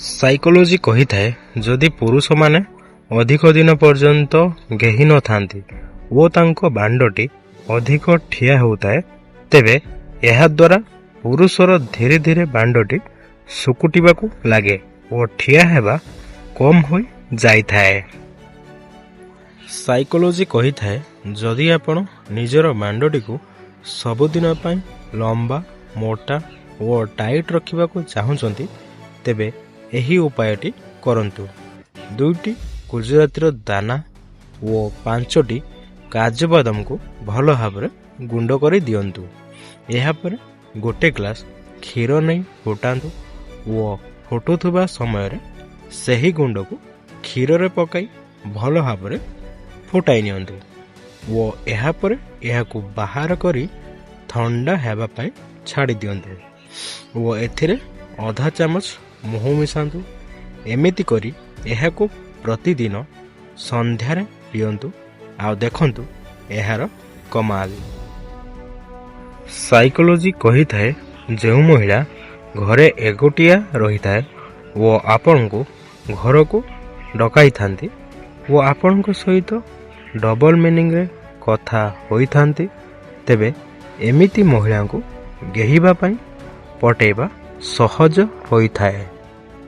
Psychology କହିଥାଏ ଯଦି ପୁରୁଷମାନେ ଅଧିକ ଦିନ ପର୍ଯ୍ୟନ୍ତ ଘେହି ନଥାନ୍ତି ଓ ତାଙ୍କ ବାଣ୍ଡଟି ଅଧିକ ଠିଆ ହେଉଥାଏ ତେବେ ଏହାଦ୍ୱାରା ପୁରୁଷର ଧୀରେ ଧୀରେ ବାଣ୍ଡଟି ଶୁକୁଟିବାକୁ ଲାଗେ ଓ ଠିଆ ହେବା କମ୍ ହୋଇ ଯାଇଥାଏ। ସାଇକୋଲୋଜି କହିଥାଏ ଯଦି ଆପଣ ନିଜର ବାଣ୍ଡଟିକୁ ସବୁଦିନ ପାଇଁ ଲମ୍ବା ମୋଟା ଓ ଟାଇଟ୍ ରଖିବାକୁ ଚାହୁଁଛନ୍ତି ତେବେ ଏହି ଉପାୟଟି କରନ୍ତୁ। 2ଟି ଗୁଜୁରାତିର ଦାନା ଓ 5ଟି କାଜୁ ବାଦାମକୁ ଭଲ ଭାବରେ ଗୁଣ୍ଡ କରି ଦିଅନ୍ତୁ। ଏହାପରେ 1 ଗ୍ଲାସ କ୍ଷୀର ନେଇ ଫୁଟାନ୍ତୁ ଓ ଫୁଟୁଥିବା ସମୟରେ ସେହି ଗୁଣ୍ଡକୁ କ୍ଷୀରରେ ପକାଇ ଭଲ ଭାବରେ ଫୁଟାଇ ନିଅନ୍ତୁ ଓ ଏହାପରେ ଏହାକୁ ବାହାର କରି ଥଣ୍ଡା ହେବା ପାଇଁ ଛାଡ଼ି ଦିଅନ୍ତୁ ଓ ଏଥିରେ ଅଧା ଚାମଚ ମହୁ ମିଶାନ୍ତୁ। ଏମିତି କରି ଏହାକୁ ପ୍ରତିଦିନ ସନ୍ଧ୍ୟାରେ ପିଅନ୍ତୁ ଆଉ ଦେଖନ୍ତୁ ଏହାର କମାଲ। ସାଇକୋଲୋଜି କହିଥାଏ ଯେଉଁ ମହିଳା ଘରେ ଏକୁଟିଆ ରହିଥାଏ ଓ ଆପଣଙ୍କୁ ଘରକୁ ଡକାଇଥାନ୍ତି ଓ ଆପଣଙ୍କ ସହିତ ଡବଲ ମିନିଂରେ କଥା ହୋଇଥାନ୍ତି ତେବେ ଏମିତି ମହିଳାଙ୍କୁ ଘେହିବା ପାଇଁ ପଟେଇବା सहज होता है।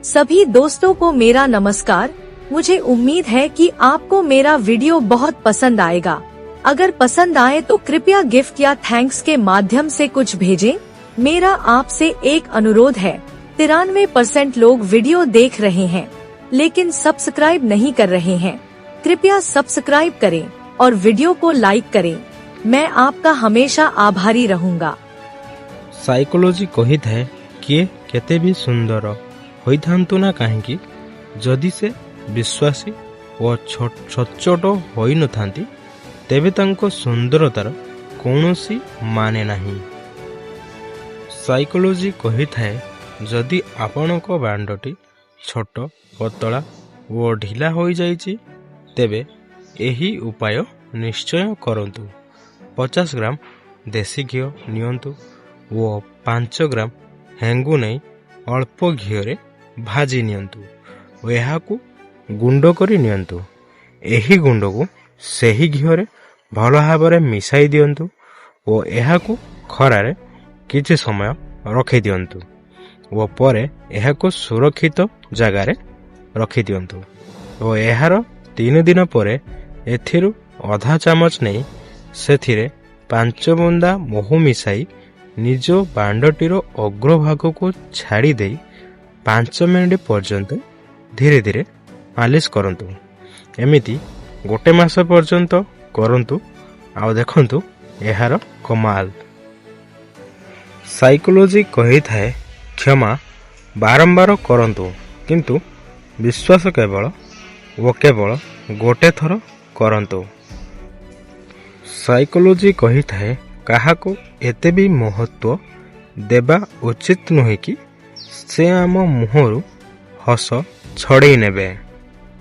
सभी दोस्तों को मेरा नमस्कार। मुझे उम्मीद है कि आपको मेरा वीडियो बहुत पसंद आएगा। अगर पसंद आए तो कृपया गिफ्ट या थैंक्स के माध्यम से कुछ भेजें। मेरा आपसे एक अनुरोध है, 93% लोग वीडियो देख रहे हैं लेकिन सब्सक्राइब नहीं कर रहे हैं। कृपया सब्सक्राइब करें और वीडियो को लाइक करें। मैं आपका हमेशा आभारी रहूंगा। साइकोलोजी कहिଥାଏ किए केते भी सुंदर होइथांतु ना काहेकि जदि से विश्वासी और छोट होई नथांती तेबे तांको सुंदरतार कौनसी माने नहीं। साइकोलोजी कहिଥାଏ जदि आपणक बांडटी छोट पतला और ढिला होई जाइछि तेबे एही उपाय निश्चय करंतु। 50 ग्राम देसी घी नियंतु ओ 5 ग्राम हेंगु नहीं अल्प घीरे भाजी नियंतु और एहाकू गुंड करी नियंतु। एही गुंड को सही घीरे भल भाव मिसाई दियंतु और एहाकू खरारे किछि समय रखी दियंतु और परे एहाकू सुरक्षित जगार रखी दियंतु और एहार 3 दिन परे एथिरु आधा चामच नहीं सेथिरे 5 बुंदा महू मिसाई निज बांडटीर अग्रभाग को छाड़ी दे 5 मिनिट पर्यंत धीरे धीरे मालिश करंतु। एमिति 1 मास पर्यंत करंतु आ देखंतु एहार कमाल। साइकोलोजी कहिଥାଏ क्षमा बारंबार करंतु किंतु विश्वास केवल 1 थर करंतु। साइकोलोजी कहिଥାଏ काहाको एते भी महत्व देबा उचित नुहे कि से आम मुहरु हस छड़े नेबे।